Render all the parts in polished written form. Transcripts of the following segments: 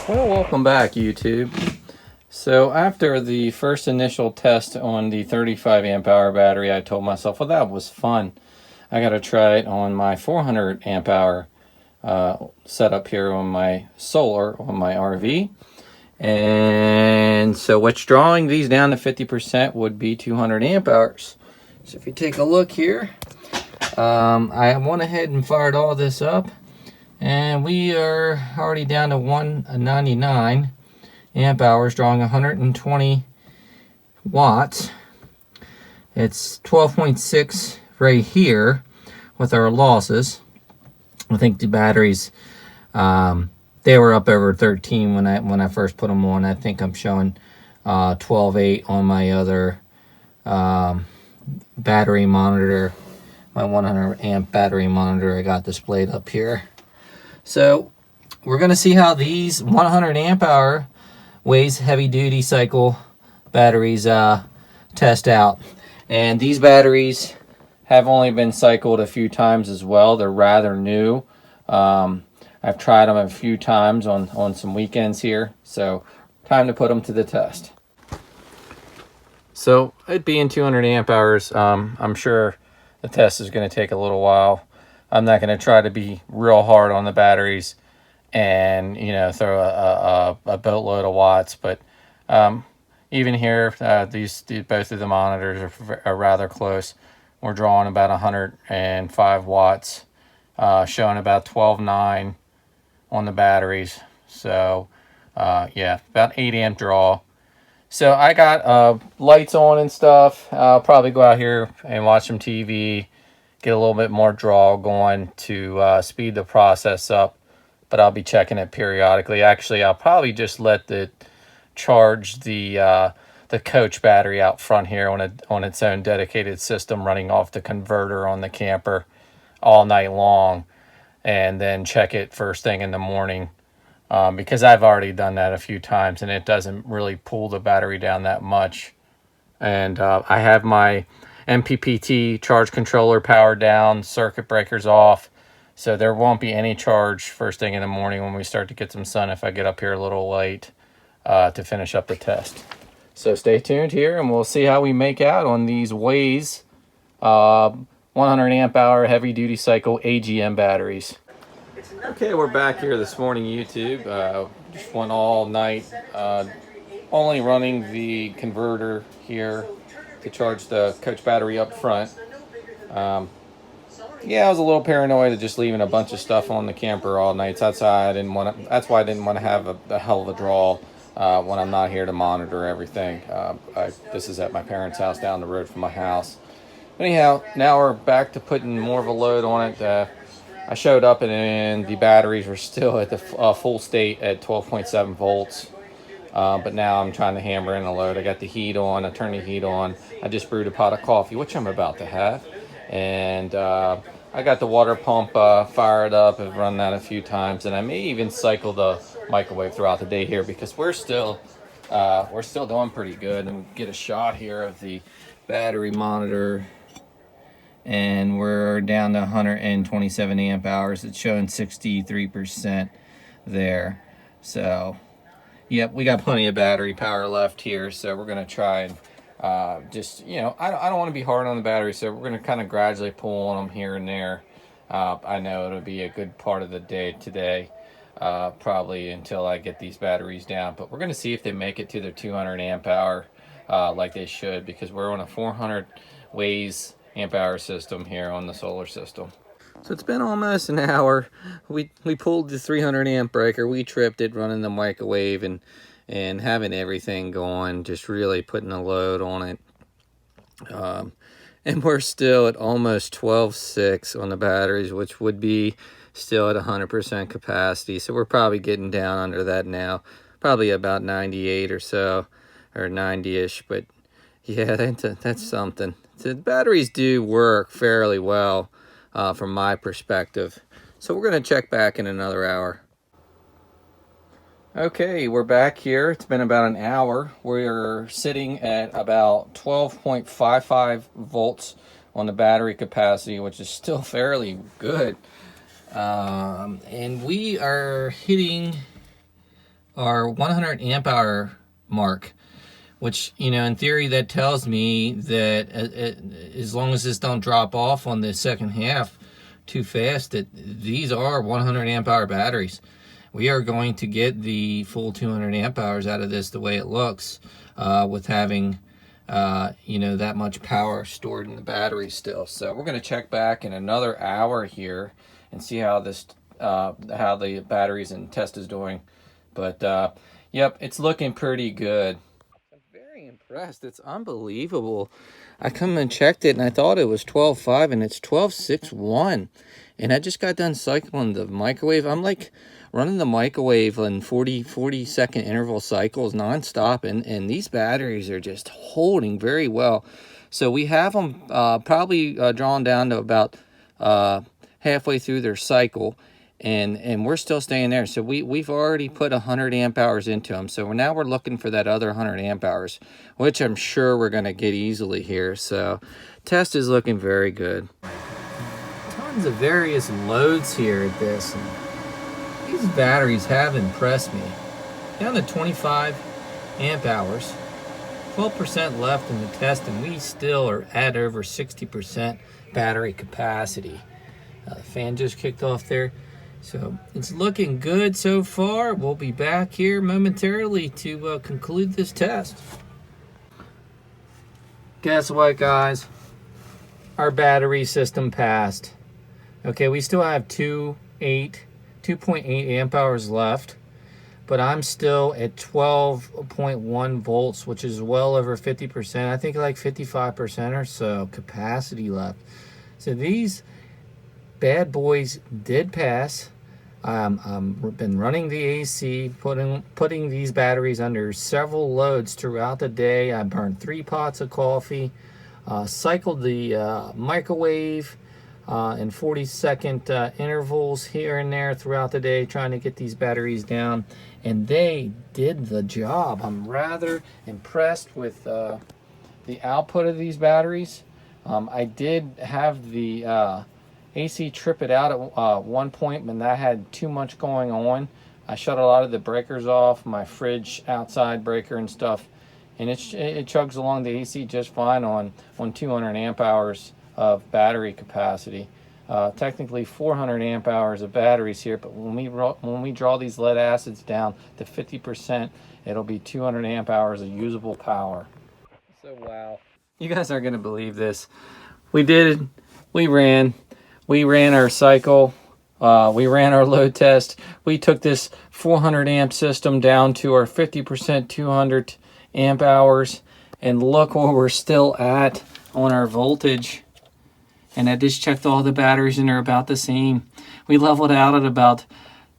Well, welcome back, YouTube. So after the first initial test on the 35 amp hour battery, I told myself, well, that was fun. I got to try it on my 400 amp hour setup here on my solar on my RV. And so what's drawing these down to 50% would be 200 amp hours. So if you take a look here, I went ahead and fired all this up. And we are already down to 199 amp hours, drawing 120 watts. It's 12.6 right here with our losses. I think the batteries, they were up over 13 when I first put them on. I think I'm showing 12.8 on my other battery monitor, my 100 amp battery monitor I got displayed up here. So we're going to see how these 100 amp hour Weize heavy duty cycle batteries test out. And these batteries have only been cycled a few times as well. They're rather new. I've tried them a few times on some weekends here. So time to put them to the test. So it being 200 amp hours, I'm sure the test is going to take a little while. I'm not going to try to be real hard on the batteries and, you know, throw a boatload of watts. But even here, both of the monitors are rather close. We're drawing about 105 watts, showing about 12.9 on the batteries. So, yeah, about 8 amp draw. So I got lights on and stuff. I'll probably go out here and watch some TV. Get a little bit more draw going to speed the process up, but I'll be checking it periodically. Actually, I'll probably just let it charge the coach battery out front here on its own dedicated system, running off the converter on the camper all night long, and then check it first thing in the morning, because I've already done that a few times and it doesn't really pull the battery down that much. And I have my MPPT charge controller powered down, circuit breakers off, so there won't be any charge first thing in the morning when we start to get some sun if I get up here a little late to finish up the test. So stay tuned here and we'll see how we make out on these Weize 100 amp hour heavy duty cycle AGM batteries. Okay, we're back here this morning, YouTube. Just went all night, only running the converter here to charge the coach battery up front. Yeah, I was a little paranoid of just leaving a bunch of stuff on the camper all nights outside. That's why I didn't want to have a hell of a draw when I'm not here to monitor everything. This is at my parents' house down the road from my house. But anyhow, now we're back to putting more of a load on it. I showed up and the batteries were still at the full state at 12.7 volts. But now I'm trying to hammer in a load. I got the heat on. I turned the heat on. I just brewed a pot of coffee, which I'm about to have. And I got the water pump fired up. I've run that a few times. And I may even cycle the microwave throughout the day here because we're still doing pretty good. And we get a shot here of the battery monitor. And we're down to 127 amp hours. It's showing 63% there. So, yep, we got plenty of battery power left here. So we're going to try and just, you know, I don't want to be hard on the battery. So we're going to kind of gradually pull on them here and there. I know it'll be a good part of the day today, probably until I get these batteries down. But we're going to see if they make it to their 200 amp hour like they should, because we're on a 400 Weize amp hour system here on the solar system. So it's been almost an hour. We pulled the 300 amp breaker. We tripped it running the microwave and having everything going, just really putting a load on it. And we're still at almost 12.6 on the batteries, which would be still at 100% capacity. So we're probably getting down under that now, probably about 98 or so, or 90-ish. But yeah, that's something. The batteries do work fairly well from my perspective. So we're going to check back in another hour. Okay, we're back here. It's been about an hour. We're sitting at about 12.55 volts on the battery capacity, which is still fairly good. And we are hitting our 100 amp hour mark, which, you know, in theory that tells me that as long as this don't drop off on the second half too fast, that these are 100 amp hour batteries. We are going to get the full 200 amp hours out of this the way it looks, with having you know, that much power stored in the battery still. So we're going to check back in another hour here and see how this how the batteries and test is doing. But yep, it's looking pretty good. I'm very impressed. It's unbelievable. I come and checked it and I thought it was 12.5 and it's 12.61. And I just got done cycling the microwave. I'm like running the microwave in 40 second interval cycles nonstop, and these batteries are just holding very well. So we have them probably drawn down to about halfway through their cycle, and we're still staying there. So we've already put 100 amp hours into them. So now we're looking for that other 100 amp hours, which I'm sure we're going to get easily here. So test is looking very good. Tons of various loads here at this. And these batteries have impressed me. Down to 25 amp hours, 12% left in the test, and we still are at over 60% battery capacity. The fan just kicked off there. So it's looking good so far. We'll be back here momentarily to conclude this test. Guess what, guys? Our battery system passed. Okay, we still have 2.8 amp hours left, but I'm still at 12.1 volts, which is well over 50%. I think like 55% or so capacity left. So these bad boys did pass. Been running the AC, putting these batteries under several loads throughout the day. I burned 3 pots of coffee, cycled the microwave in 40-second intervals here and there throughout the day, trying to get these batteries down, and they did the job. I'm rather impressed with the output of these batteries. I did have the AC trip it out at one point when that had too much going on. I shut a lot of the breakers off, my fridge outside breaker and stuff, and it chugs along the AC just fine on 200 amp hours of battery capacity. Technically 400 amp hours of batteries here, but when we draw these lead acids down to 50%, it'll be 200 amp hours of usable power. So wow, you guys aren't gonna believe this. We ran our cycle, we ran our load test. We took this 400 amp system down to our 50%, 200 amp hours, and look where we're still at on our voltage. And I just checked all the batteries and they're about the same. We leveled out at about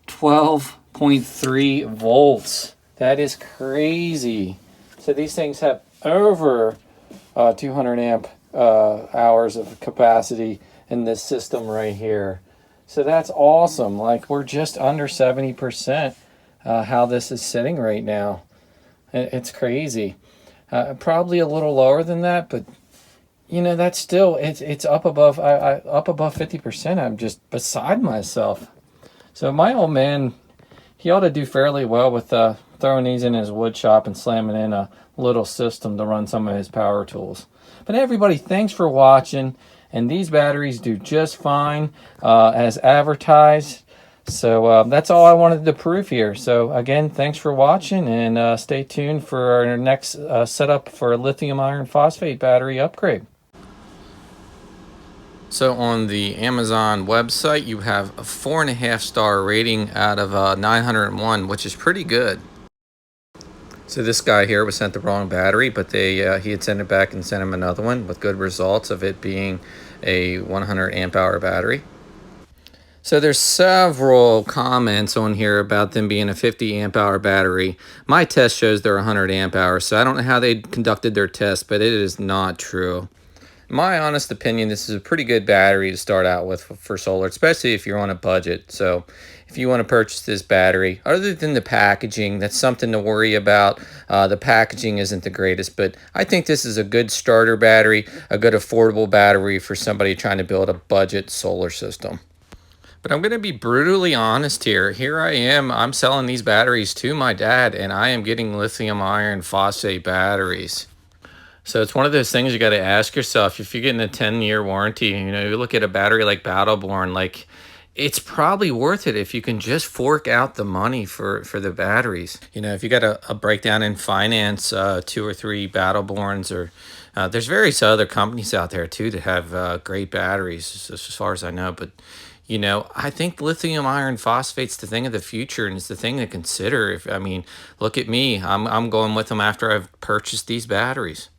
12.3 volts. That is crazy. So these things have over 200 amp hours of capacity in this system right here. So that's awesome. Like, we're just under 70% how this is sitting right now. It's crazy. Probably a little lower than that, but you know, that's still, it's up above 50%. I'm just beside myself. So my old man, he ought to do fairly well with throwing these in his wood shop and slamming in a little system to run some of his power tools. But everybody, thanks for watching. And these batteries do just fine as advertised. So that's all I wanted to prove here. So again, thanks for watching, and stay tuned for our next setup for a lithium iron phosphate battery upgrade. So on the Amazon website, you have a 4.5-star rating out of 901, which is pretty good. So this guy here was sent the wrong battery, but he had sent it back and sent him another one with good results of it being a 100 amp hour battery. So there's several comments on here about them being a 50 amp hour battery. My test shows they're 100 amp hours, so I don't know how they conducted their test, but it is not true. In my honest opinion, this is a pretty good battery to start out with for solar, especially if you're on a budget. So if you want to purchase this battery, other than the packaging, that's something to worry about. The packaging isn't the greatest, but I think this is a good starter battery, a good affordable battery for somebody trying to build a budget solar system. But I'm going to be brutally honest here. Here I am. I'm selling these batteries to my dad, and I am getting lithium iron phosphate batteries. So it's one of those things you got to ask yourself. If you're getting a 10-year warranty, you look at a battery like Battleborn, like it's probably worth it if you can just fork out the money for the batteries. If you got a breakdown in finance, 2 or 3 Battleborns, or there's various other companies out there too that have great batteries, as far as I know. But I think lithium iron phosphate's the thing of the future, and it's the thing to consider. Look at me. I'm going with them after I've purchased these batteries.